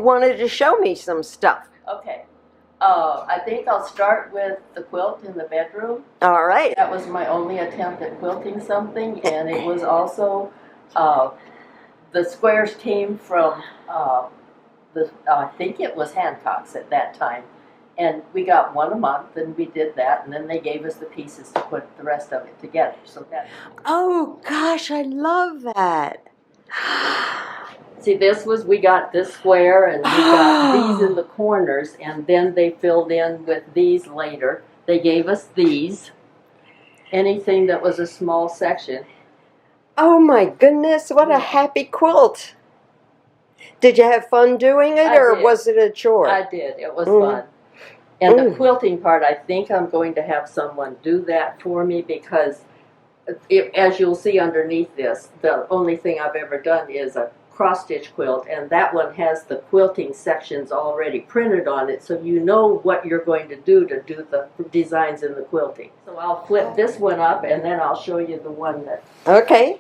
wanted to show me some stuff. Okay. I think I'll start with the quilt in the bedroom. All right. That was my only attempt at quilting something, and it was also, the squares came from, I think it was Hancock's at that time. And we got one a month, and we did that, and then they gave us the pieces to put the rest of it together. So that. Oh, gosh, I love that. See, we got this square, and we got these in the corners, and then they filled in with these later. They gave us these, anything that was a small section. Oh, my goodness, what a happy quilt. Did you have fun doing it, or was it a chore? I did. It was fun. And the quilting part, I think I'm going to have someone do that for me because, as you'll see underneath this, the only thing I've ever done is a cross-stitch quilt, and that one has the quilting sections already printed on it, so you know what you're going to do the designs in the quilting. So I'll flip this one up, and then I'll show you the one that... Okay.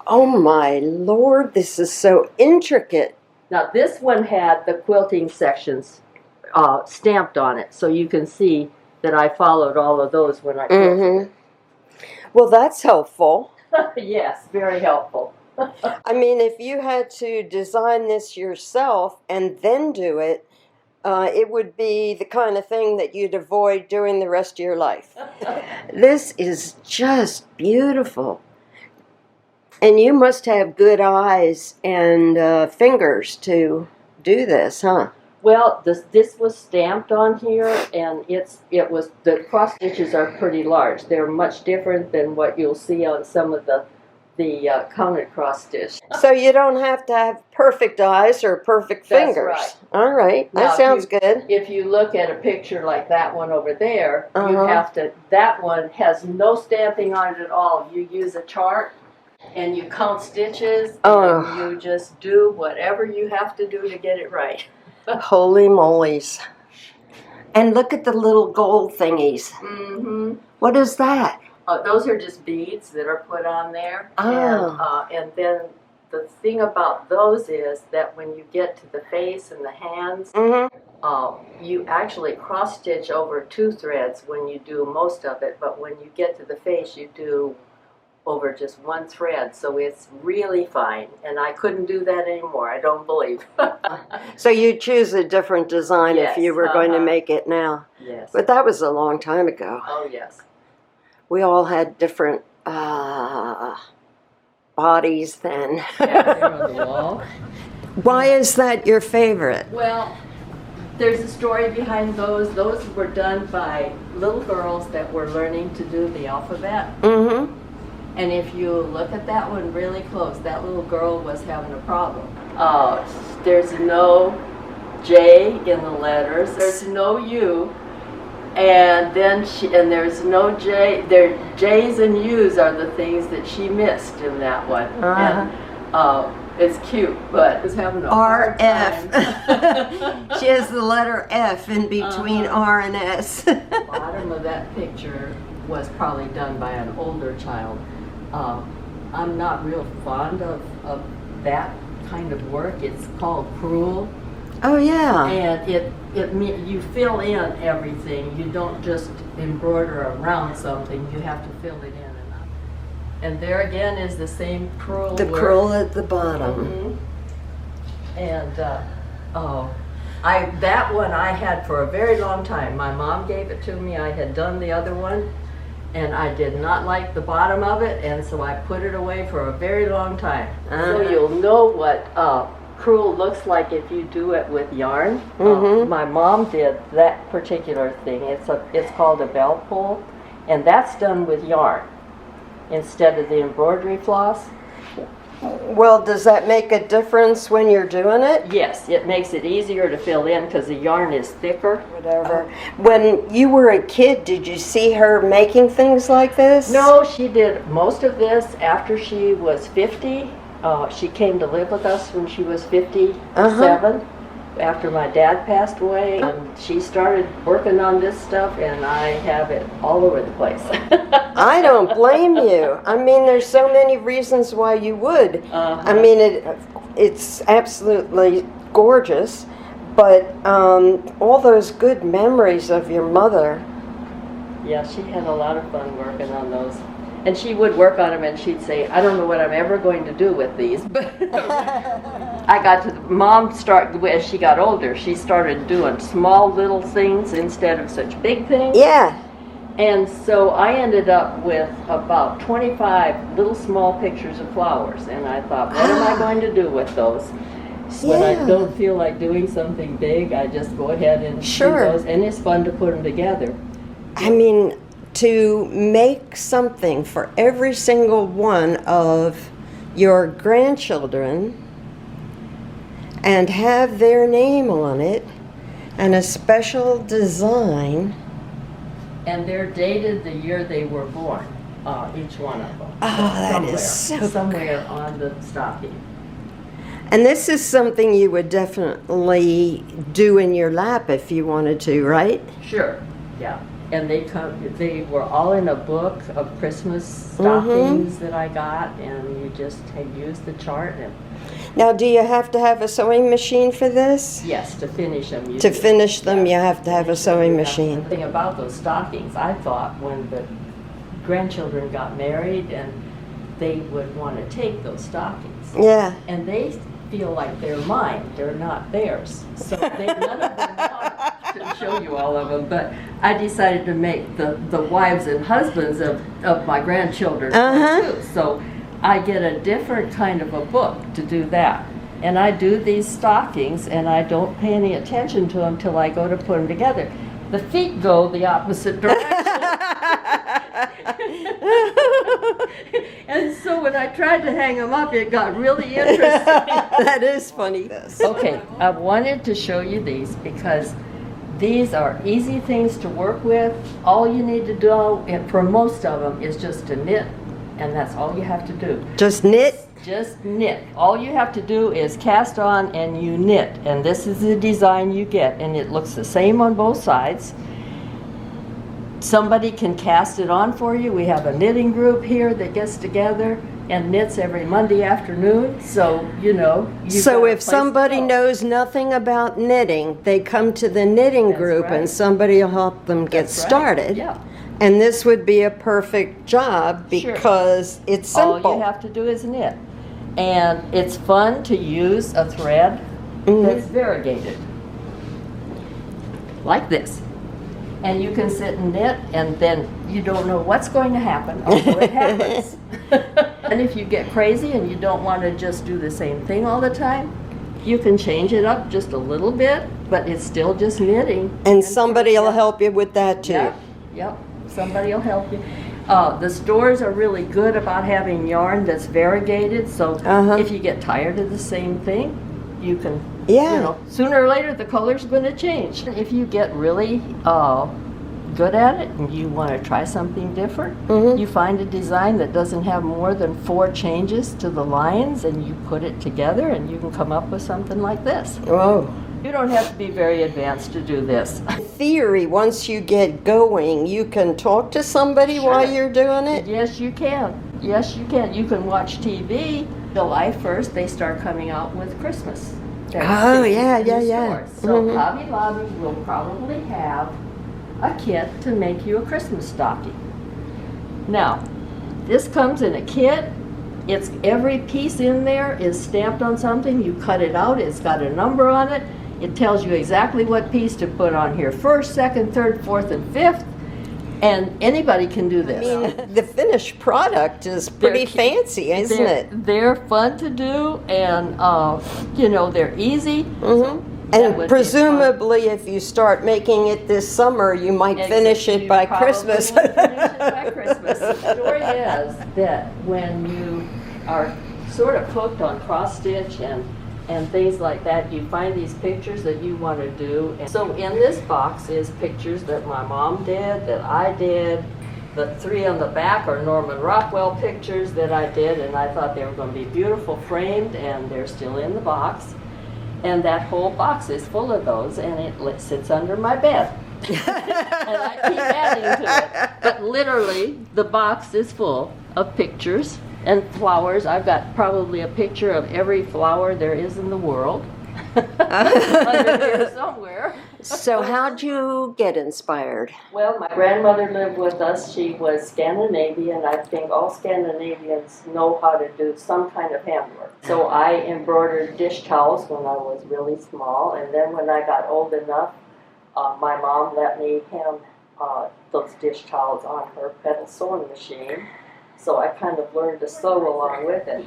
Oh, my Lord, this is so intricate. Now, this one had the quilting sections stamped on it, so you can see that I followed all of those when I quilted. Well, that's helpful. Yes, very helpful. I mean, if you had to design this yourself and then do it, it would be the kind of thing that you'd avoid doing the rest of your life. This is just beautiful. And you must have good eyes and fingers to do this, huh? Well, this was stamped on here, and the cross stitches are pretty large. They're much different than what you'll see on some of the counted cross stitch. So you don't have to have perfect eyes or perfect fingers. That's right. All right, that sounds good. If you look at a picture like that one over there, you have to. That one has no stamping on it at all. You use a chart, and you count stitches, and you just do whatever you have to do to get it right. Holy molies. And look at the little gold thingies. What is that? Those are just beads that are put on there. And then the thing about those is that when you get to the face and the hands, you actually cross stitch over 2 threads when you do most of it, but when you get to the face you do over just 1 thread, so it's really fine, and I couldn't do that anymore, I don't believe. So you choose a different design if you were going to make it now. Yes. But that was a long time ago. Oh, yes. We all had different bodies then. Yeah, they're on the wall. Why is that your favorite? Well, there's a story behind those. Those were done by little girls that were learning to do the alphabet. And if you look at that one really close, that little girl was having a problem. There's no J in the letters. There's no U. And then there's no J. J's and U's are the things that she missed in that one. And it's cute, but it's having a hard time. RF. She has the letter F in between R and S. The bottom of that picture was probably done by an older child. I'm not real fond of that kind of work. It's called crewel. Oh yeah. And you fill in everything. You don't just embroider around something. You have to fill it in and out. And there again is the same crewel. The crewel at the bottom. And that one I had for a very long time. My mom gave it to me. I had done the other one, and I did not like the bottom of it, and so I put it away for a very long time. So you'll know what crewel looks like if you do it with yarn. My mom did that particular thing. It's called a bell pull, and that's done with yarn instead of the embroidery floss. Well, does that make a difference when you're doing it? Yes, it makes it easier to fill in because the yarn is thicker. Whatever. When you were a kid, did you see her making things like this? No, she did most of this after she was 50. She came to live with us when she was 57, after my dad passed away. And she started working on this stuff, and I have it all over the place. I don't blame you. I mean, there's so many reasons why you would. I mean, it's absolutely gorgeous, but all those good memories of your mother. Yeah, she had a lot of fun working on those. And she would work on them and she'd say, I don't know what I'm ever going to do with these. But I got to, as she got older, she started doing small little things instead of such big things. Yeah. And so I ended up with about 25 little small pictures of flowers. And I thought, what am I going to do with those? When I don't feel like doing something big, I just go ahead and do those. And it's fun to put them together. I mean, to make something for every single one of your grandchildren and have their name on it and a special design. And they're dated the year they were born, each one of them. Oh, that is so somewhere on the stocking. And this is something you would definitely do in your lap if you wanted to, right? Sure, yeah. And they were all in a book of Christmas stockings that I got, and you just use the chart. Now, do you have to have a sewing machine for this? Yes, to finish them. To finish them, you have to have a sewing machine. The thing about those stockings, I thought when the grandchildren got married, and they would want to take those stockings. Yeah. And they feel like they're mine, they're not theirs. So none of them want to show you all of them, but I decided to make the wives and husbands of my grandchildren too. So I get a different kind of a book to do that. And I do these stockings and I don't pay any attention to them till I go to put them together. The feet go the opposite direction. And so when I tried to hang them up, it got really interesting. That is funny. Okay, I wanted to show you these because these are easy things to work with. All you need to do, and for most of them, is just to knit, and that's all you have to do. Just knit? Just knit. All you have to do is cast on and you knit, and this is the design you get, and it looks the same on both sides. Somebody can cast it on for you. We have a knitting group here that gets together and knits every Monday afternoon, so So if somebody knows nothing about knitting, they come to the knitting group and somebody will help them get started. Yeah. And this would be a perfect job because it's simple. All you have to do is knit. And it's fun to use a thread that's variegated, like this. And you can sit and knit, and then you don't know what's going to happen until it happens. And if you get crazy and you don't want to just do the same thing all the time, you can change it up just a little bit, but it's still just knitting. And somebody will help you with that too. Yep. Somebody will help you. The stores are really good about having yarn that's variegated, so if you get tired of the same thing, you can, sooner or later the color's going to change. If you get really good at it and you want to try something different, you find a design that doesn't have more than 4 changes to the lines, and you put it together and you can come up with something like this. Whoa. You don't have to be very advanced to do this. In theory, once you get going, you can talk to somebody while you're doing it? Yes, you can. Yes, you can. You can watch TV. July 1st, they start coming out with Christmas. Oh, yeah. So Hobby Lobby will probably have a kit to make you a Christmas stocking. Now, this comes in a kit. It's every piece in there is stamped on something. You cut it out. It's got a number on it. It tells you exactly what piece to put on here. 1st, 2nd, 3rd, 4th, and 5th. And anybody can do this. I mean, the finished product is pretty fancy, isn't it? They're fun to do, and they're easy. And presumably, if you start making it this summer, you might finish it by Christmas. Finish it by Christmas. The story is that when you are sort of hooked on cross stitch and things like that, you find these pictures that you want to do. And so in this box is pictures that my mom did, that I did. The 3 on the back are Norman Rockwell pictures that I did, and I thought they were going to be beautiful framed, and they're still in the box. And that whole box is full of those, and it sits under my bed. And I keep adding to it. But literally, the box is full of pictures And flowers, I've got probably a picture of every flower there is in the world. Under here somewhere. So how'd you get inspired? Well, my grandmother lived with us. She was Scandinavian. I think all Scandinavians know how to do some kind of handwork. So I embroidered dish towels when I was really small, and then when I got old enough, my mom let me hem those dish towels on her pedal sewing machine. So I kind of learned to sew along with it.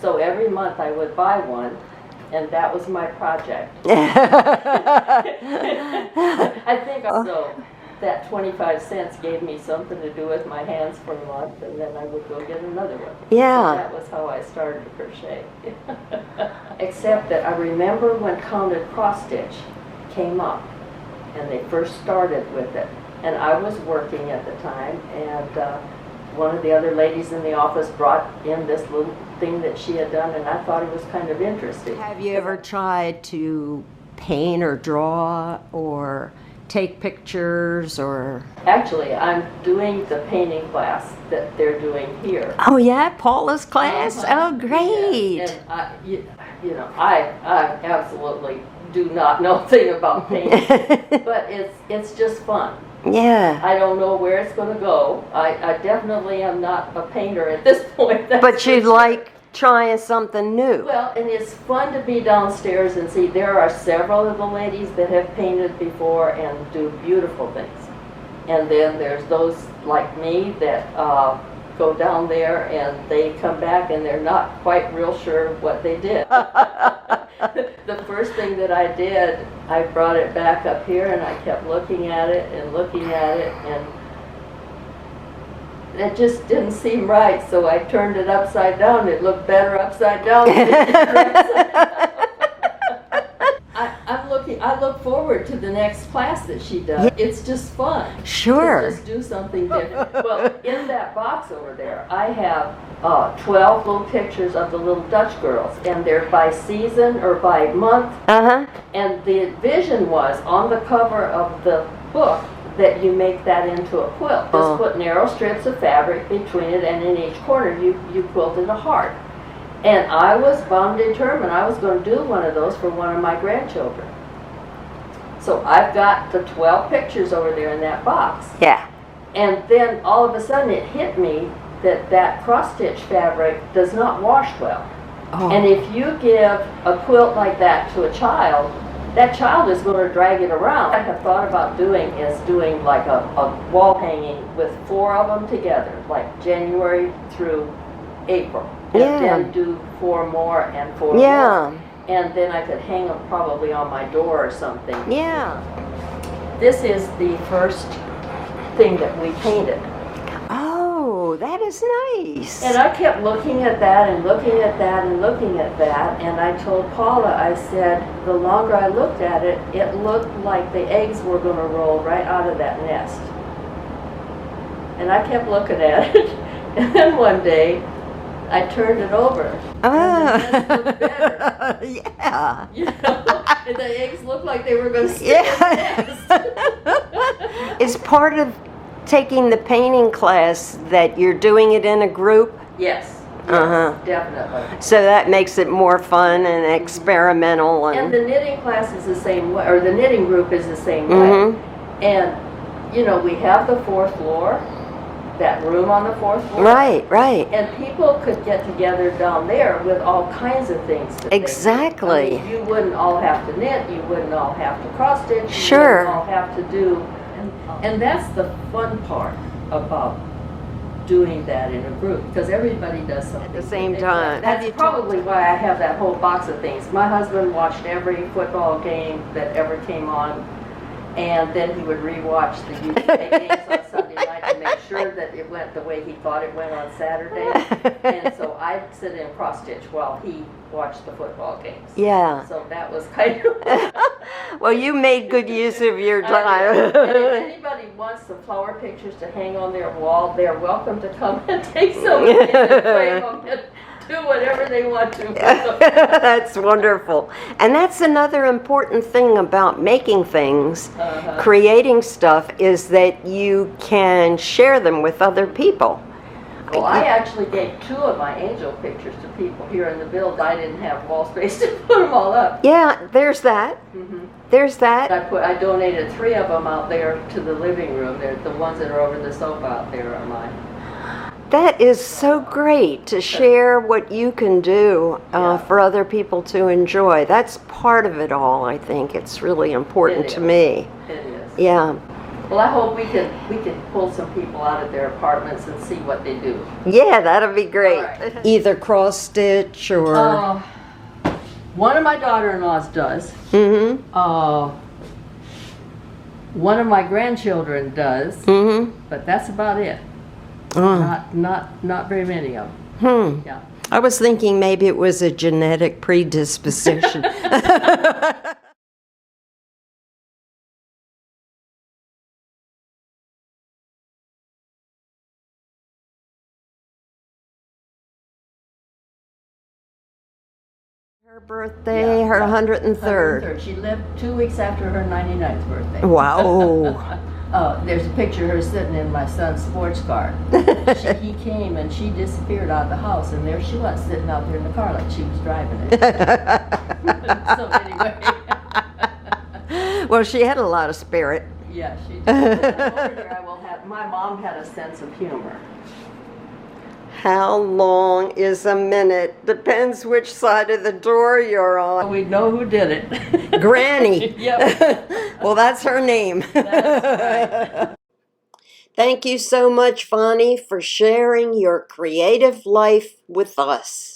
So every month I would buy one. And that was my project. I think so. That 25 cents gave me something to do with my hands for a month, and then I would go get another one. Yeah. So that was how I started to crochet. Except that I remember when counted cross stitch came up, and they first started with it. And I was working at the time, and one of the other ladies in the office brought in this little thing that she had done, and I thought it was kind of interesting. Have you ever tried to paint or draw or take pictures or? Actually, I'm doing the painting class that they're doing here. Oh yeah, Paula's class? Oh great. Yes. And I absolutely do not know a thing about painting, but it's just fun. Yeah. I don't know where it's going to go. I definitely am not a painter at this point. But you'd like trying something new. Well, and it's fun to be downstairs and see there are several of the ladies that have painted before and do beautiful things. And then there's those like me that go down there and they come back and they're not quite real sure what they did. The first thing that I did, I brought it back up here and I kept looking at it and it just didn't seem right, so I turned it upside down. It looked better upside down than it did upside down. I look forward to the next class that she does. Yeah. It's just fun. Sure. To just do something different. Well, in that box over there, I have 12 little pictures of the little Dutch girls, and they're by season or by month. And the vision was on the cover of the book that you make that into a quilt. Just put narrow strips of fabric between it, and in each corner you quilted a heart. And I was bound and determined I was going to do one of those for one of my grandchildren. So I've got the 12 pictures over there in that box. Yeah. And then all of a sudden it hit me that cross-stitch fabric does not wash well. And if you give a quilt like that to a child, that child is going to drag it around. What I have thought about doing like a wall hanging with 4 of them together, like January through April. And then do 4 more and 4 more. And then I could hang them probably on my door or something. Yeah. This is the first thing that we painted. Oh, that is nice. And I kept looking at that and looking at that and looking at that, and I told Paula, I said, the longer I looked at it, it looked like the eggs were going to roll right out of that nest. And I kept looking at it, and then one day, I turned it over. And the nest looked better. Yeah. You know, and the eggs looked like they were going to stay in the nest. Is part of taking the painting class that you're doing it in a group? Yes, definitely. So that makes it more fun and experimental. And the knitting class is the same way, or the knitting group is the same way. And, you know, we have the 4th floor, that room on the 4th floor. Right. And people could get together down there with all kinds of things. Exactly. I mean, you wouldn't all have to knit, you wouldn't all have to cross stitch, Sure. You wouldn't all have to do, and that's the fun part about doing that in a group, because everybody does something. At the same time. That's probably why I have that whole box of things. My husband watched every football game that ever came on, and then he would rewatch the UK games on Sunday night to make sure that it went the way he thought it went on Saturday. And so I'd sit in cross stitch while he watched the football games. Yeah. So that was kind of. Well, you made good use of your time. And if anybody wants the flower pictures to hang on their wall, they're welcome to come and take some and frame them and do whatever they want to. That's wonderful. And that's another important thing about making things, creating stuff, is that you can share them with other people. Well, I actually gave 2 of my angel pictures to people here in the building. I didn't have wall space to put them all up. Yeah, there's that. There's that. I donated 3 of them out there to the living room. They're the ones that are over the sofa out there are mine. That is so great to share what you can do for other people to enjoy. That's part of it all, I think. It's really important to me. It is. Yeah. Well, I hope we can pull some people out of their apartments and see what they do. Yeah, that'll be great. Right. Either cross stitch or. One of my daughter-in-laws does. One of my grandchildren does. But that's about it. Not very many of them. Yeah. I was thinking maybe it was a genetic predisposition. Her birthday, her 103rd. She lived 2 weeks after her 99th birthday. Wow. There's a picture of her sitting in my son's sports car. He came and she disappeared out of the house, and there she was sitting out there in the car like she was driving it. So anyway. Well, she had a lot of spirit. Yeah, she did. Over here my mom had a sense of humor. How long is a minute? Depends which side of the door you're on. We'd know who did it. Granny. Yep. Well, that's her name. That's right. Thank you so much, Vonnie, for sharing your creative life with us.